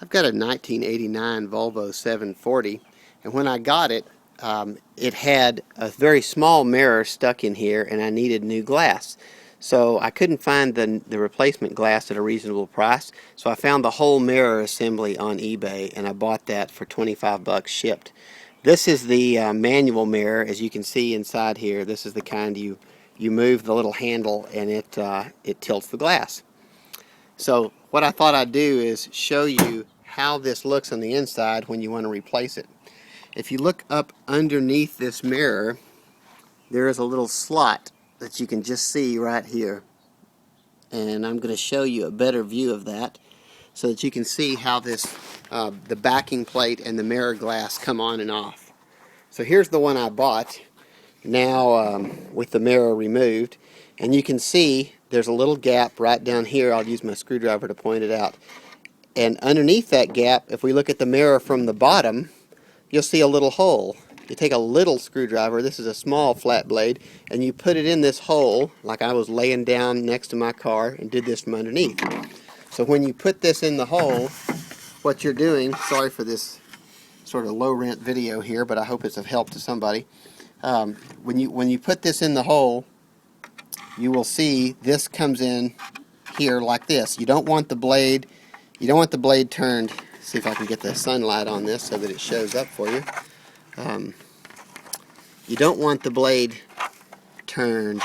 I've got a 1989 Volvo 740, and when I got it, it had a very small mirror stuck in here, and I needed new glass. So I couldn't find the replacement glass at a reasonable price, so I found the whole mirror assembly on eBay, and I bought that for 25 bucks shipped. This is the manual mirror, as you can see inside here. This is the kind you move the little handle, and it tilts the glass. So what I thought I'd do is show you how this looks on the inside when you want to replace it. If you look up underneath this mirror, there is a little slot that you can just see right here. And I'm going to show you a better view of that so that you can see how this the backing plate and the mirror glass come on and off. So here's the one I bought now with the mirror removed, and you can see there's a little gap right down here. I'll use my screwdriver to point it out. And underneath that gap, if we look at the mirror from the bottom, you'll see a little hole. You take a little screwdriver, this is a small flat blade, and you put it in this hole, like I was laying down next to my car and did this from underneath. So when you put this in the hole, what you're doing, sorry for this sort of low rent video here, but I hope it's of help to somebody. When you put this in the hole, you will see this comes in here like this. You don't want the blade turned. See if I can get the sunlight on this so that it shows up for you. You don't want the blade turned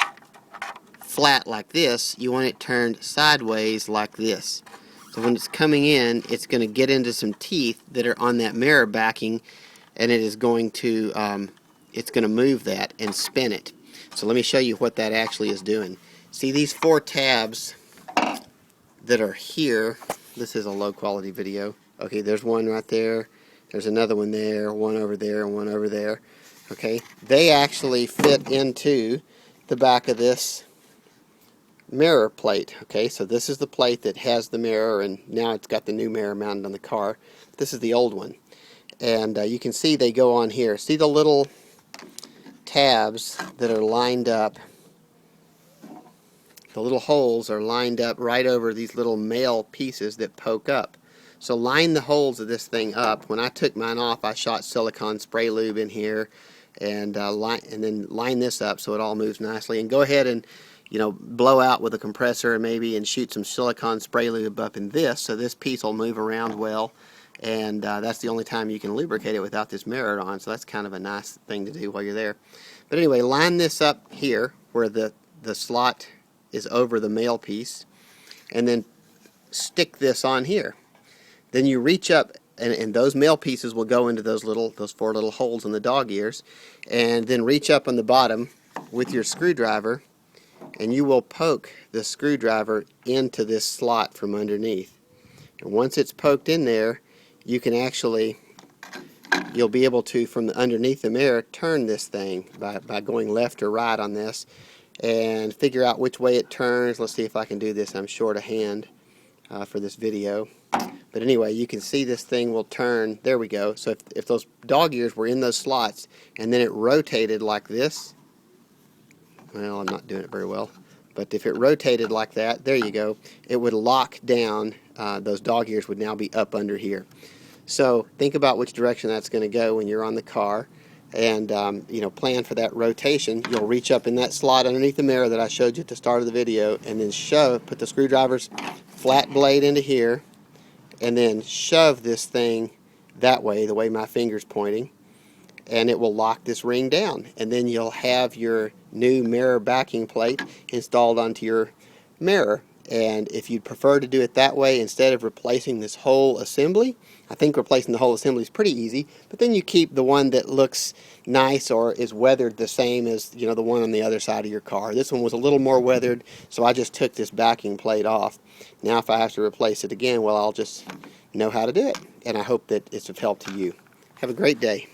flat like this. You want it turned sideways like this. So when it's coming in, it's going to get into some teeth that are on that mirror backing, and it is going to move that and spin it. So let me show you what that actually is doing. See these 4 tabs that are here. This is a low quality video. Okay, there's one right there. There's another one there, one over there, and one over there. Okay, they actually fit into the back of this mirror plate. Okay, so this is the plate that has the mirror, and now it's got the new mirror mounted on the car. This is the old one. And you can see they go on here. See the little tabs that are lined up? The little holes are lined up right over these little male pieces that poke up. So line the holes of this thing up. When I took mine off, I shot silicone spray lube in here, and then line this up so it all moves nicely. And go ahead and blow out with a compressor maybe and shoot some silicone spray lube up in this, so this piece will move around well. And that's the only time you can lubricate it without this mirror on, so that's kind of a nice thing to do while you're there. But anyway, line this up here where the slot is over the male piece, and then stick this on here. Then you reach up, and those male pieces will go into those 4 little holes in the dog ears, and then reach up on the bottom with your screwdriver, and you will poke the screwdriver into this slot from underneath. And once it's poked in there, you can you'll be able to, from underneath the mirror, turn this thing by going left or right on this and figure out which way it turns. Let's see if I can do this. I'm short of hand for this video. But anyway, you can see this thing will turn. There we go. So if those dog ears were in those slots and then it rotated like this, well, I'm not doing it very well, but if it rotated like that, there you go, it would lock down. Those dog ears would now be up under here. So think about which direction that's going to go when you're on the car, and plan for that rotation. You'll reach up in that slot underneath the mirror that I showed you at the start of the video, and then put the screwdriver's flat blade into here, and then shove this thing that way, the way my finger's pointing, and it will lock this ring down. And then you'll have your new mirror backing plate installed onto your mirror. And if you'd prefer to do it that way instead of replacing this whole assembly, I think replacing the whole assembly is pretty easy, but then you keep the one that looks nice or is weathered the same as the one on the other side of your car. This one was a little more weathered, so I just took this backing plate off. Now if I have to replace it again, well, I'll just know how to do it, and I hope that it's of help to you. Have a great day.